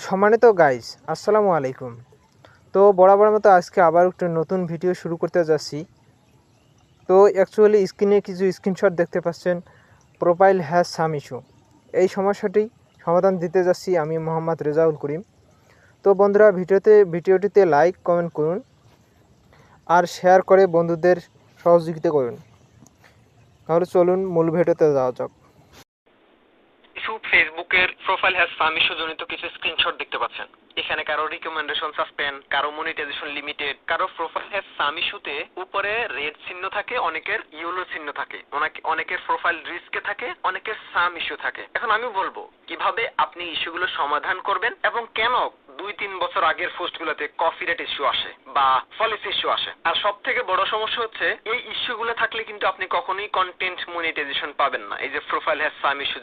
সম্মানিত গাইস, আসসালামু আলাইকুম। তো বরাবর মতো আজকে আবার একটা নতুন ভিডিও শুরু করতে যাচ্ছি। তো অ্যাকচুয়ালি স্ক্রিনে কিছু স্ক্রিনশট দেখতে পাচ্ছেন, প্রোফাইল হ্যাজ সাম ইস্যু। এই সমস্যাটি সমাধান দিতে যাচ্ছি আমি মোহাম্মদ রেজাউল করিম। তো বন্ধুরা ভিডিওটিতে লাইক কমেন্ট করুন আর শেয়ার করে বন্ধুদের সহযোগিতা করুন। তাহলে চলুন মূল ভিডিওতে যাওয়া যাক। ফেসবুকের প্রোফাইল হ্যাজ সাম ইস্যু জনিত কিছু স্ক্রিনশট দেখতে পাচ্ছেন। এখানে কারো রিকমেন্ডেশন সাসপেন্ড, কারো মনিটাইজেশন লিমিটেড, কারো প্রোফাইল হ্যাজ সাম ইস্যুতে উপরে রেড চিহ্ন থাকে, অনেকের ইয়েলো চিহ্ন থাকে, অনেকের প্রোফাইল রিস্কে থাকে, অনেকের সাম ইস্যু থাকে। এখন আমি বলবো কিভাবে আপনি ইস্যুগুলো সমাধান করবেন এবং কেন 2-3 বছর আগের পোস্টগুলোতে কপিরাইট ইস্যু আসে বা পলিসি ইস্যু আসে। আর সব থেকে বড় সমস্যা হচ্ছে এই ইস্যুগুলো থাকলে কিন্তু আপনি কখনোই কন্টেন্ট মনিটাইজেশন পাবেন না। এই যে প্রোফাইল হ্যাজ সাম ইস্যু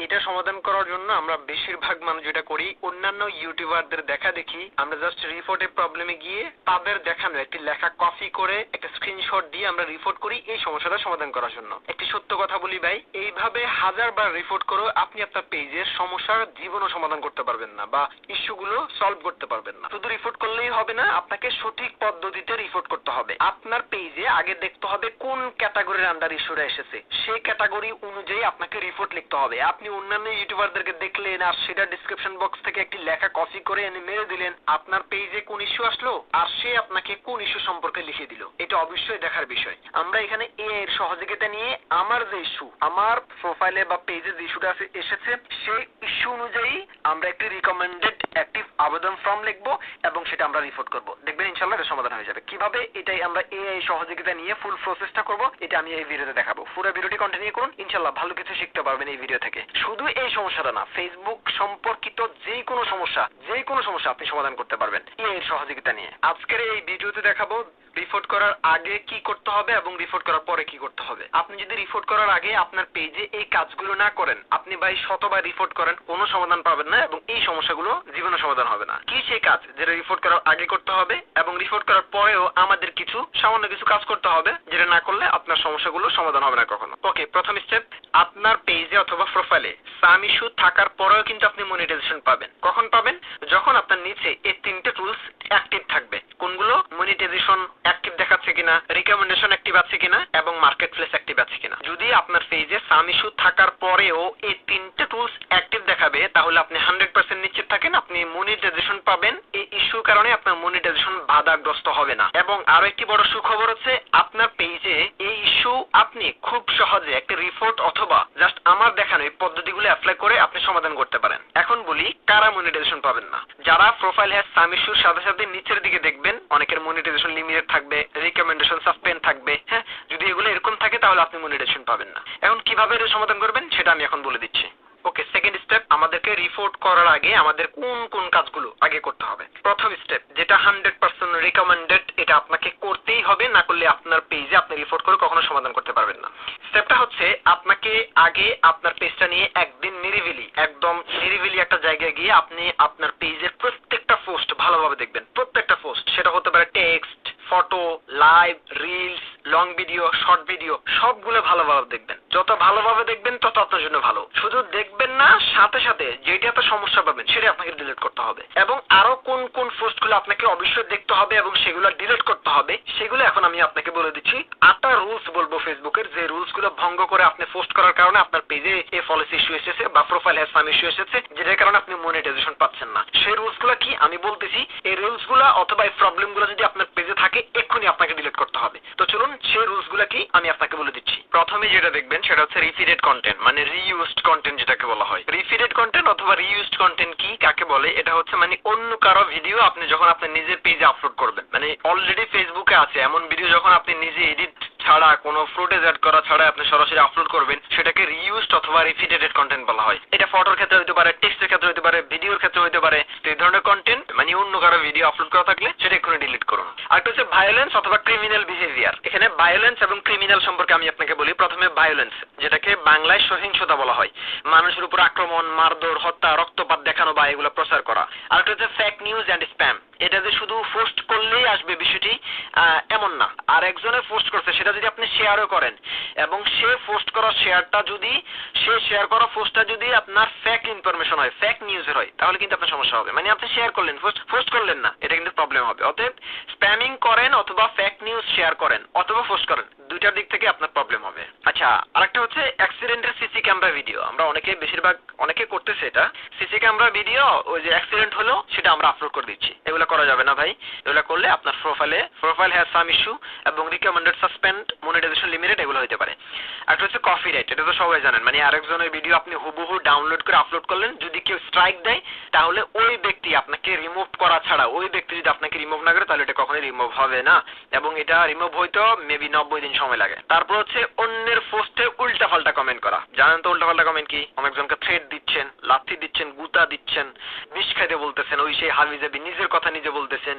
এটা সমাধান করার জন্য আমরা বেশিরভাগ মানুষ যেটা করি, অন্যান্য ইউটিউবারদের দেখা দেখি আমরা জাস্ট রিপোর্টের প্রবলেমে গিয়ে তাদের দেখানো একটি লেখা কপি করে একটা স্ক্রিনশট দিয়ে আমরা রিপোর্ট করি এই সমস্যাটা সমাধান করার জন্য। একটি সত্য কথা বলি ভাই, এইভাবে হাজারবার রিপোর্ট করে আপনি আপনার পেজের সমস্যার জীবনও সমাধান করতে পারবেন না বা ইস্যুগুলো সলভ করতে পারবেন না। শুধু রিপোর্ট করলেই হবে না, আপনাকে সঠিক পদ্ধতিতে রিপোর্ট করতে হবে। আপনার পেজে আগে দেখতে হবে কোন ক্যাটাগরির আন্ডার ইস্যুটা এসেছে, সেই ক্যাটাগরি অনুযায়ী আপনাকে রিপোর্ট লিখতে হবে। আপনি অন্যান্য ইউটিউবারদেরকে দেখলেন আর সেটা ডিসক্রিপশন বক্স থেকে একটি লেখা কপি করে এনে মেরে দিলেন, আপনার পেজে কোন ইস্যু আসলো আর সে আপনাকে কোন ইস্যু সম্পর্কে লিখে দিল, এটা অবশ্যই দেখার বিষয়। আমরা এখানে এআই এর সহযোগিতা নিয়ে আমার যে ইস্যু, আমার প্রোফাইলে বা পেজে যে ইস্যুটা এসেছে সেই ইস্যু অনুযায়ী আমরা একটি রিকমেন্ডেড অ্যাক্টিভ আবেদন ফর্ম লিখবো এবং সেটা আমরা রিপোর্ট করব। দেখবেন ইনশাআল্লাহ এটা সমাধান হয়ে যাবে। কিভাবে এটাই আমরা এআই সহযোগিতা নিয়ে ফুল প্রসেসটা করব এটা আমি এই ভিডিওতে দেখাবো। পুরো ভিডিওটি কন্টিনিউ করুন, ইনশাআল্লাহ ভালো কিছু শিখতে পারবেন এই ভিডিও থেকে। শুধু এই সমস্যাটা না, ফেসবুক সম্পর্কিত যে কোনো সমস্যা আপনি সমাধান করতে পারবেন এআই এর সহযোগিতা নিয়ে। আজকের এই ভিডিওতে দেখাবো রিপোর্ট করার আগে কি করতে হবে এবং রিপোর্ট করার পরে কি করতে হবে। আপনি যদি রিপোর্ট করার আগে আপনার পেজে এই কাজগুলো না করেন, আপনি ভাই শতবার রিপোর্ট করেন, কোনো সমাধান পাবেন না এবং এই সমস্যাগুলো জীবনে সমাধান হবে না। কি সেই কাজ যেটা রিপোর্ট করার আগে করতে হবে এবং রিপোর্ট করার পরেও আমাদের সামান্য কিছু কাজ করতে হবে, যেটা না করলে আপনার সমস্যাগুলো সমাধান হবে না কখনো। ওকে, প্রথম স্টেপ, আপনার পেজে অথবা প্রোফাইলে সাম ইস্যু থাকার পরেও কিন্তু আপনি মনিটাইজেশন পাবেন। কখন পাবেন? যখন আপনার নিচে এই তিনটে টুলস অ্যাক্টিভ থাকবে। কোনগুলো? মনিটাইজেশন অ্যাক্টিভ দেখাচ্ছে কিনা, রিকমেন্ডেশন অ্যাক্টিভ আছে কিনা এবং মার্কেট প্লেস অ্যাক্টিভ আছে কিনা। যদি আপনার পেজে সাম ইস্যু থাকার পরেও এই তিনটে টুলস অ্যাক্টিভ দেখাবে, তাহলে আপনি 100% নিশ্চিত থাকেন আপনি মনিটাইজেশন পাবেন। এই ইস্যুর কারণে আপনার মনিটাইজেশন বাধাগ্রস্ত হবে না। এবং আরো একটি বড় সুখবর হচ্ছে, আপনার পেজে এই ইস্যু আপনি খুব সহজে একটা রিপোর্ট অথবা জাস্ট আমার দেখানো এই পদ্ধতিগুলো অ্যাপ্লাই করে আপনি সমাধান করতে পারেন। এখন বলি কারা মনিটাইজেশন পাবেন না। যারা প্রোফাইল হ্যাজ সাম ইস্যুর সাথে সাথে নিচের দিকে দেখবেন অনেকের মনিটাইজেশন লিমিটেড থাকবে, রিকমেন্ডেশন সাসপেন্ড থাকবে। হ্যাঁ, যদি এগুলো এরকম থাকে তাহলে আপনি মনিটাইজেশন পাবেন না। এখন কিভাবে এর সমাধান করবেন সেটা আমি এখন বলে দিচ্ছি। ওকে, সেকেন্ড স্টেপ, আমাদেরকে রিপোর্ট করার আগে আমাদের কোন কোন কাজগুলো আগে করতে হবে। প্রথম স্টেপ, যেটা 100% রিকমেন্ডেড, এটা আপনাকে করতেই হবে, না করলে আপনার পেজে আপনি রিপোর্ট করে কখনো সমাধান করতে পারবেন না। স্টেপটা হচ্ছে আপনাকে আগে আপনার পেজটা নিয়ে একদিন একদম নিরিবিলি একটা জায়গায় গিয়ে আপনি আপনার পেজের প্রত্যেকটা পোস্ট ভালোভাবে দেখবেন। প্রত্যেকটা পোস্ট, সেটা হতে পারে text, photo, live, reels, long video, short video, সবগুলো ভালোভাবে দেখবেন। যত ভালোভাবে দেখবেন তত আপনার জন্য ভালো। শুধু দেখবেন না, সাথে সাথে যেটাতে সমস্যা পাবেন সেটা আপনাকে ডিলিট করতে হবে। এবং আরো কোন কোন পোস্টগুলো আপনাকে অবশ্যই দেখতে হবে এবং সেগুলো ডিলিট করতে হবে সেগুলো এখন আমি আপনাকে বলে দিচ্ছি। 8টা রুলস বলবো ফেসবুকের, যে রুলস গুলো ভঙ্গ করে আপনি পোস্ট করার কারণে আপনার পেজে এই পলিসি ইস্যু এসেছে বা প্রোফাইল হ্যাজ সাম ইস্যু এসেছে, যেটার কারণে আপনি মনিটাইজেশন পাচ্ছেন না। সেই রুলস গুলো কি আমি বলতেছি, এই রুলস গুলো অথবা এই প্রবলেম গুলো যদি আপনার পেজে থাকে এক্ষুনি আপনাকে ডিলিট করতে হবে। তো চলুন সেই রুলস গুলো কি আমি আপনাকে বলে দিচ্ছি। প্রথমে যেটা দেখবেন সেটা হচ্ছে রিপিটেড কন্টেন্ট, মানে রিইউজড কন্টেন্ট যেটাকে বলা হয়। রিপিটেড কন্টেন্ট অথবা রিইউজড কন্টেন্ট কি কাকে বলে? এটা হচ্ছে মানে অন্য কারো ভিডিও আপনি যখন আপনার নিজের পেজে আপলোড করবেন, মানে অলরেডি ফেসবুকে আছে এমন ভিডিও যখন আপনি নিজে এডিট ছাড়া, কোনো ফুটেজ অ্যাড করা ছাড়া আপনি সরাসরি আপলোড করবেন, সেটাকে রিইউজড অথবা রিপিটেড কন্টেন্ট বলা হয়। এটা ফটোর ক্ষেত্রে হতে পারে, টেক্সটের ক্ষেত্রে হতে পারে, ভিডিওর ক্ষেত্রে হতে পারে। তো এই ধরনের কন্টেন্ট মানে অন্য কারো ভিডিও আপলোড করা থাকলে সেটা এক্ষুনি ডিলিট করুন। আরেকটা হচ্ছে ভায়োলেন্স অথবা ক্রিমিনাল বিহেভিয়ার। এখানে ভায়োলেন্স এবং ক্রিমিনাল সম্পর্কে আমি আপনাকে বলি। প্রথমে ভায়োলেন্স, যেটাকে বাংলায় সহিংসতা বলা হয়, মানুষের উপর আক্রমণ, মারধর, হত্যা, রক্তপাত দেখানো বা এগুলো প্রচার করা। আরেকটা হচ্ছে ফেক নিউজ এন্ড স্প্যাম। এটা যে শুধু পোস্ট করলেই আসবে বিষয়টি এমন না। আর একজনের পোস্ট করছে সেটা যদি আপনি শেয়ারও করেন এবং সে শেয়ার করা পোস্টটা যদি আপনার ফেক ইনফরমেশন হয়, ফেক নিউজ ইউজের হয় তাহলে কিন্তু আপনার সমস্যা হবে। মানে আপনি শেয়ার করলেন, পোস্ট করলেন না, এটা কিন্তু প্রবলেম হবে। অতএব স্প্যামিং করেন অথবা ফেক নিউজ শেয়ার করেন অথবা পোস্ট করেন, দুইটার দিক থেকে আপনার প্রবলেম হবে। আচ্ছা, আরেকটা হচ্ছে অ্যাক্সিডেন্টের সিসি ক্যামেরা ভিডিও। আমরা অনেকে করতেছে এটা, সিসি ক্যামেরা ভিডিও ওই যে অ্যাক্সিডেন্ট হলো সেটা আমরা আপলোড করে দিচ্ছি। এগুলো করা যাবে না ভাই। এগুলো করলে আপনার প্রোফাইল হ্যাজ সাম ইস্যু এবং রিকমেন্ডেড সাসপেন্ড, মনিটাইজেশন লিমিটেড এগুলো হতে পারে। একটা হচ্ছে কপিরাইট, এটা তো সবাই জানেন, মানে আরেকজনের ভিডিও আপনি হুবহু ডাউনলোড করে আপলোড করলেন, যদি কেউ স্ট্রাইক দেয় তাহলে ওই ব্যক্তি আপনাকে রিমুভ করা ছাড়া, ওই ব্যক্তি যদি আপনাকে রিমুভ না করে তাহলে এটা কখনোই রিমুভ হবে না, এবং এটা রিমুভ হইতো মেবি 90 দিন সময় লাগে। তারপর হচ্ছে অন্যের পোস্টে উল্টাপাল্টা কমেন্ট করা। জানেন তো উল্টাপাল্টা কমেন্ট কি? অনেকজনকে থ্রেট দিচ্ছেন, লাথি দিচ্ছেন, গুতা দিচ্ছেন, বিষ খাইতে বলতেছেন, ওই সেই হাবিজাবি নিজের কথা নিজে বলতেছেন,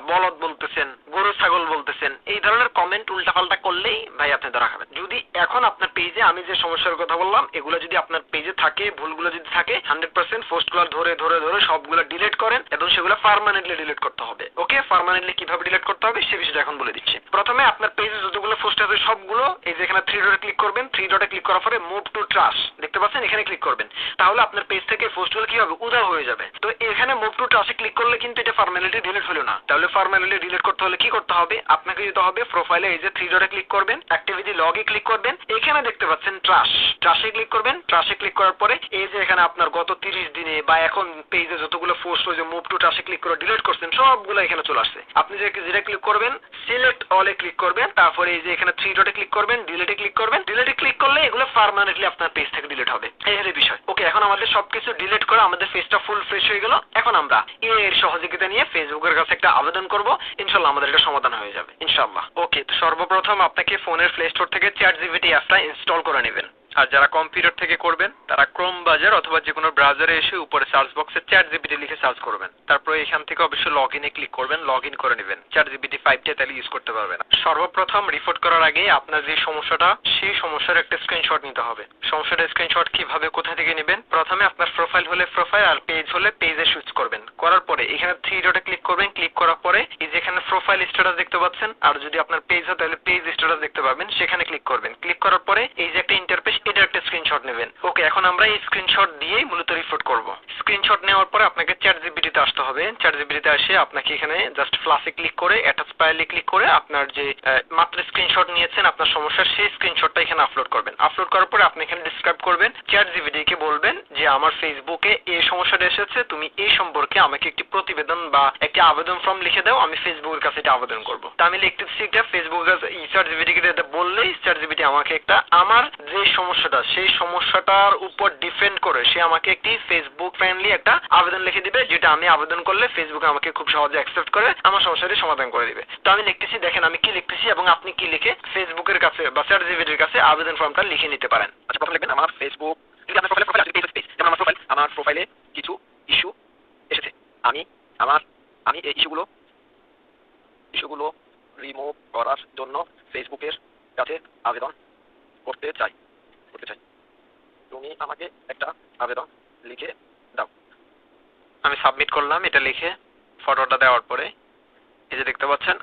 বলদ বলতেছেন, গরু ছাগল বলতেছেন। এই ধরনের কমেন্ট উল্টাপাল্টা করলেই ভাই আপনি ধরা খাবেন। যদি এখন আপনার পেজে আমি যে সমস্যার কথা বললাম এগুলো যদি আপনার পেজে থাকে, ভুলগুলো যদি থাকে, 100% পোস্টগুলো ধরে ধরে ধরে সবগুলো ডিলিট করেন এবং সেগুলো পার্মানেন্টলি ডিলিট করতে হবে। ওকে, পার্মানেন্টলি কিভাবে ডিলিট করতে হবে সে বিষয়টা এখন বলে দিচ্ছি। প্রথমে আপনার পেজে যতগুলো পোস্ট আছে সবগুলো এই যে এখানে 3 ডটে ক্লিক করবেন। 3 ডটে ক্লিক করার পরে মুভ টু ট্রাশ দেখতে পাচ্ছেন, এখানে ক্লিক করবেন। তাহলে আপনার পেজ থেকে পোস্টগুলো কি হবে? উধাও হয়ে যাবে। তো এখানে মুভ টু ট্রাশে ক্লিক করলে কিন্তু এটা পার্মানেন্টলি ডিলিট হলো না। তাহলে পার্মানেন্টলি ডিলিট করতে হলে কি করতে হবে? আপনাকে যেতে হবে প্রোফাইলে এই যে 3 ডটে ক্লিক করবেন, অ্যাক্টিভিটি লগে ক্লিক করবেন, এখানে দেখতে পাচ্ছেন ট্রাশে ক্লিক করবেন। ট্রাশে ক্লিক করার পরে এই যে এখানে আপনার গত 30 দিনে বা এখন পেজে যতগুলো পোস্ট হয়েছে মুভ টু ট্রাশে ক্লিক করে ডিলিট করছেন সবগুলো এখানে চলে আসছে। আপনি যেটা ক্লিক করবেন সিলেক্ট অলে ক্লিক করবেন, তারপরে এই যে এখানে 3 ডটে ক্লিক করবেন, ডিলিটে ক্লিক করবেন। ডিলিটে ক্লিক করলে এগুলো পার্মানেন্টলি আপনার পেজ থেকে ডিলিট হবে। এই হলো বিষয়। ওকে, এখন আমাদের সবকিছু ডিলিট করে আমাদের পেজটা ফুল ফ্রেশ হয়ে গেল। এখন আমরা এর সহযোগিতা নিয়ে ফেসবুকের কাছে একটা আবেদন করব, ইনশাআল্লাহ আমাদের এটা সমাধান হয়ে যাবে ইনশাআল্লাহ। ওকে, তো সর্বপ্রথম আপনাকে ফোনের প্লে স্টোর থেকে ChatGPT অ্যাপটা ইনস্টল করে নেবেন। আর যারা কম্পিউটার থেকে করবেন তারা ক্রোম বাজার অথবা যে কোনো ব্রাউজারে এসে উপরে সার্চ বক্সে ChatGPT লিখে সার্চ করবেন। তারপরে এখান থেকে অবশ্যই লগইনে ক্লিক করবেন, লগইন করে নেবেন। ChatGPT 5টা তাহলে ইউজ করতে পারবেন। সর্বপ্রথম রিপোর্ট করার আগে আপনার যে সমস্যাটা সেই সমস্যার একটা স্ক্রিনশট নিতে হবে। সমস্যাটার স্ক্রিনশট কিভাবে কোথা থেকে নেবেন? প্রথমে আপনার প্রোফাইল হলে প্রোফাইল আর পেজ হলে পেজে সুইচ করবেন। করার পরে এখানে 3 ডটে ক্লিক করবেন। ক্লিক করার পরে এই যে এখানে প্রোফাইল স্ট্যাটাস দেখতে পাচ্ছেন, আর যদি আপনার পেজ হয় তাহলে পেজ স্ট্যাটাস দেখতে পাবেন, সেখানে ক্লিক করবেন। ক্লিক করার পরে এই যে একটা ইন্টারফেস, এটা একটা স্ক্রিনশট নেবেন। ওকে, এখন আমরা এই স্ক্রিনশট দিয়েই মূলত রিপোর্ট করব। স্ক্রিনশট নেওয়ার পরে আপনাকে ChatGPT তে আসতে হবে। ChatGPT তে এসে আপনাকে এখানে জাস্ট প্লাসে ক্লিক করে অ্যাটাচ ফাইলে ক্লিক করে আপনার যে মাত্র স্ক্রিনশট নিয়েছেন আপনার সমস্যার সেই স্ক্রিনশটটা এখানে আপলোড করবেন। আপলোড করার পরে আপনি এখানে ডেসক্রাইব করবেন, ChatGPT কে বলবেন যে আমার ফেসবুকে এই সমস্যাটা এসেছে, তুমি এই সম্পর্কে আমাকে একটি প্রতিবেদন বা একটি আবেদন ফর্ম লিখে দাও, আমি ফেসবুকের কাছে এটা আবেদন করব। তা আমি লিখতেছি এটা ফেসবুকের ChatGPT কে বললেই ChatGPT আমাকে একটা আমার যে সমস্যাটা সেই সমস্যাটার উপর ডিপেন্ড করে সে আমাকে একটি ফেসবুক ফ্রেন্ডলি একটা আবেদন লিখে দিবে, যেটা আমি আবেদন করলে ফেসবুক আমাকে খুব সহজে অ্যাকসেপ্ট করে আমার সমস্যাটি সমাধান করে দিবে। তো আমি লিখতেছি, দেখেন আমি কি লিখতেছি এবং আপনি কি লিখে ফেসবুকের কাছে বা ChatGPT এর কাছে আবেদন ফর্মটা লিখে নিতে পারেন। আচ্ছা, প্রথমে লিখবেন আমার ফেসবুক, যদি আপনার প্রোফাইলে যেমন আমার প্রোফাইলে কিছু ইস্যু এসেছে, আমি এই ইস্যুগুলো রিমুভ করার জন্য ফেসবুকের কাছে আবেদন করতে চাই। তুমি আমাকে একটা আবেদন লিখে দাও। আমি সাবমিট করলাম এটা লিখে। ফটোটা দেওয়ার পরে এই যে দেখতে পাচ্ছেন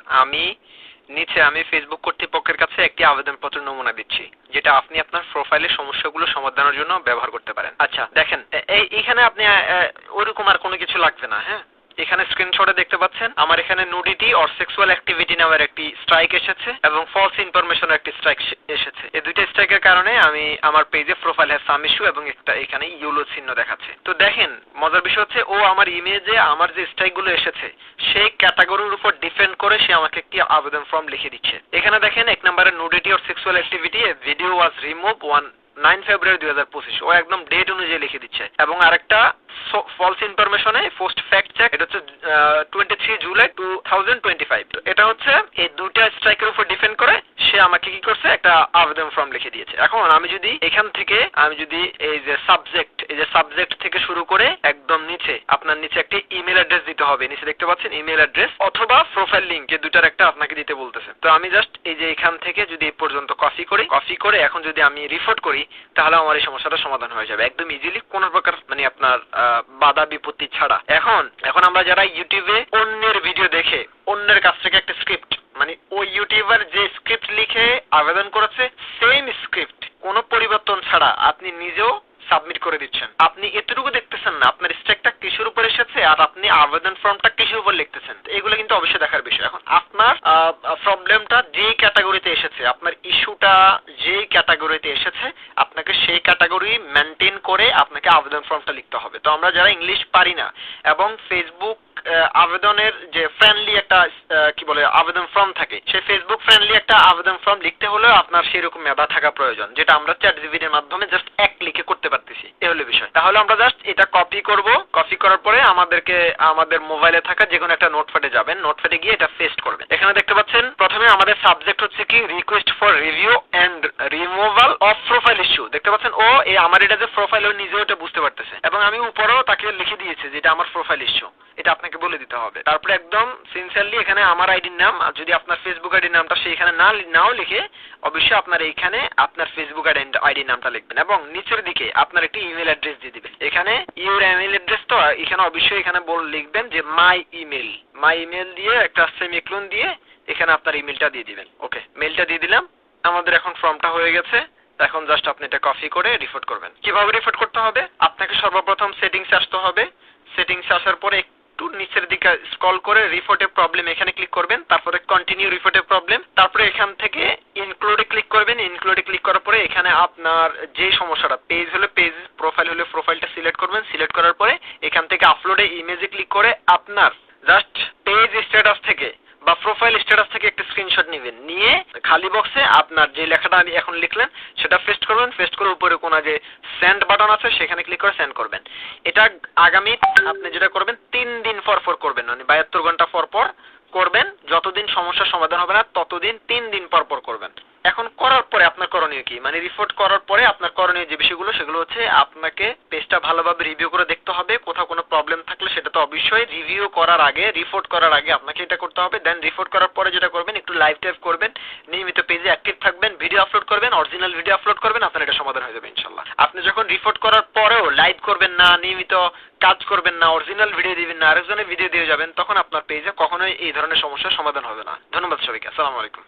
নিচে আমি ফেসবুক কর্তৃপক্ষের কাছে একটি আবেদনপত্র নমুনা দিচ্ছি, যেটা আপনি আপনার প্রোফাইলের সমস্যাগুলো সমাধানের জন্য ব্যবহার করতে পারেন। আচ্ছা দেখেন, এইখানে আপনি ওরকম আর কোনো কিছু লাগবে না। হ্যাঁ, এখানে স্ক্রিনশটে দেখতে পাচ্ছেন আমার এখানে নুডিটি অর সেক্সুয়াল অ্যাক্টিভিটি নামের একটি স্ট্রাইক এসেছে এবং ফলস ইনফরমেশনের একটি স্ট্রাইক এসেছে। এই দুইটা স্ট্রাইকের কারণে আমি আমার পেজে প্রোফাইল হ্যাজ সাম ইস্যু এবং একটা এখানে ইয়েলো চিহ্ন দেখাচ্ছে। তো দেখেন মজার বিষয় হচ্ছে ও আমার ইমেজে আমার যে স্ট্রাইকগুলো এসেছে সেই ক্যাটাগরির উপর ডিপেন্ড করে সে আমাকে একটি আবেদন ফর্ম লিখে দিচ্ছে। এখানে দেখেন 1 নম্বরে nudity or sexual activity video was remove 9 ফেব্রুয়ারি 2025, ও একদম ডেট অনুযায়ী লিখে দিচ্ছে। এবং আরেকটা ফলস ইনফরমেশনে পোস্ট ফ্যাক্ট চেক, এটা হচ্ছে 23 জুলাই 2025। তো এটা হচ্ছে এই দুইটা স্ট্রাইকের উপর ডিপেন্ড করে সে আমাকে কি করছে একটা আবেদন ফর্ম লিখে দিয়েছে। এখন আমি যদি এখান থেকে এই যে সাবজেক্ট থেকে শুরু করে একদম নিচে আপনার নিচে একটা ইমেল অ্যাড্রেস দিতে হবে। নিচে দেখতে পাচ্ছেন ইমেল অ্যাড্রেস অথবা প্রোফাইল লিংক, এই দুটার একটা আপনাকে দিতে বলতেছে। তো আমি জাস্ট এই যে এখান থেকে যদি এই পর্যন্ত কপি করে এখন যদি আমি রিপোর্ট করি তাহলে আমার এই সমস্যাটা সমাধান হয়ে যাবে একদম ইজিলি, কোনো প্রকার মানে আপনার বাধা বিপত্তি ছাড়া। এখন আমরা যারা ইউটিউবে অন্যের ভিডিও দেখে অন্যের কাছ থেকে একটা স্ক্রিপ্ট, মানে ওই ইউটিউবার যে স্ক্রিপ্ট লিখে আবেদন করেছে সেম স্ক্রিপ্ট কোনো পরিবর্তন ছাড়া আপনি নিজেও সাবমিট করে দিচ্ছেন। আপনি এতটুকু দেখতেছেন না আপনার আবেদন ফর্মটা কিসের উপর লিখতেছেন, এগুলো কিন্তু অবশ্যই দেখার বিষয়। এখন আপনার প্রবলেমটা যেই ক্যাটাগরিতে এসেছে, আপনার ইস্যুটা যেই ক্যাটাগরিতে এসেছে, আপনাকে সেই ক্যাটাগরি মেনটেন করে আপনাকে আবেদন ফর্মটা লিখতে হবে। তো আমরা যারা ইংলিশ পারি না এবং ফেসবুক আবেদনের যে ফ্রেন্ডলি একটা কি বলে আবেদন ফর্ম থাকে, সেই ফেসবুক ফ্রেন্ডলি একটা আবেদন ফর্ম লিখতে হলেও আপনার সেরকম মেধা থাকা প্রয়োজন, যেটা আমরা চ্যাটজিপিটির মাধ্যমে জাস্ট এক ক্লিকে করতে পারতেছি। এ হলো বিষয়। তাহলে আমরা জাস্ট এটা কপি করব, কপি করার পরে আমাদের মোবাইলে থাকা যে কোনো একটা নোটপ্যাডে যাবেন, নোটপ্যাডে গিয়ে এটা পেস্ট করবেন। এখানে দেখতে পাচ্ছেন প্রথমে আমাদের সাবজেক্ট হচ্ছে কি request for review and removal of profile issue. দেখতে পাচ্ছেন আমার এটা যে প্রোফাইল, ও নিজেও এটা বুঝতে পারতেছে এবং আমি উপরেও তাকে লিখে দিয়েছি যে এটা আমার প্রোফাইল ইস্যু, এটা আপনাকে বলে দিতে হবে। তারপরে একদম সিনসিয়ারলি এখানে আমার আইডির নাম, যদি আপনার ফেসবুক আইডির নামটা সেইখানে নাও লিখে অবশ্যই আপনার এইখানে আপনার ফেসবুক আইডির নামটা লিখবেন এবং নিচের দিকে আপনার একটি ইমেল অ্যাড্রেস দিয়ে দিবেন। এখানে ইউর ইমেল অ্যাড্রেস, তো এখানে অবশ্যই এখানে লিখবেন যে মাই ইমেল দিয়ে একটা সেমিকোলন দিয়ে এখানে আপনার ইমেলটা দিয়ে দিবেন। ওকে, মেলটা দিয়ে দিলাম। আমাদের এখন ফর্মটা হয়ে গেছে। এখন জাস্ট আপনি এটা কপি করে রিপোর্ট করবেন। কিভাবে রিপোর্ট করতে হবে? আপনাকে সর্বপ্রথম সেটিংসে আসতে হবে। সেটিংসে আসার পরে একটু নিচের দিকে স্ক্রল করে রিপোর্টে প্রবলেম এখানে ক্লিক করবেন, তারপরে কন্টিনিউ রিপোর্টে প্রবলেম, তারপরে এখান থেকে ইনক্লুডে ক্লিক করবেন। ইনক্লুডে ক্লিক করার পরে এখানে আপনার যে সমস্যাটা, পেজ হলে পেজ, প্রোফাইল হলে প্রোফাইলটা সিলেক্ট করবেন। সিলেক্ট করার পরে এখান থেকে আপলোডে ইমেজে ক্লিক করে আপনার জাস্ট পেজ স্ট্যাটাস থেকে বা প্রোফাইল স্ট্যাটাস থেকে একটা স্ক্রিনশট নেবেন, নিয়ে খালি বক্সে আপনার যে লেখাটা আমি এখন লিখলেন সেটা পেস্ট করবেন। পেস্ট করে উপরে কোনা যে সেন্ড বাটন আছে সেখানে ক্লিক করে সেন্ড করবেন। এটা আগামী আপনি যেটা করবেন 3 দিন পর করবেন, মানে 72 ঘন্টা পর করবেন। যতদিন সমস্যার সমাধান হবে না ততদিন 3 দিন পর করবেন। এখন করার পরে আপনার করণীয় কি, মানে রিপোর্ট করার পরে আপনার করণীয় যে বিষয়গুলো সেগুলো হচ্ছে আপনাকে পেজটা ভালোভাবে রিভিউ করে দেখতে হবে। কোথাও কোনো প্রবলেম থাকলে সেটা তো অবশ্যই রিভিউ করার আগে, রিপোর্ট করার আগে আপনাকে এটা করতে হবে। দেন রিপোর্ট করার পরে যেটা করবেন, একটু লাইভ টাইপ করবেন, নিয়মিত পেজে অ্যাক্টিভ থাকবেন, ভিডিও আপলোড করবেন, অরিজিনাল ভিডিও আপলোড করবেন, আপনার এটা সমাধান হয়ে যাবে ইনশাআল্লাহ। আপনি যখন রিপোর্ট করার পরেও লাইভ করবেন না, নিয়মিত কাজ করবেন না, অরিজিনাল ভিডিও দিবেন না, আরেকজনের ভিডিও দিয়ে যাবেন, তখন আপনার পেজে কখনোই এই ধরনের সমস্যার সমাধান হবে না। ধন্যবাদ সবাইকে। আসসালামু আলাইকুম।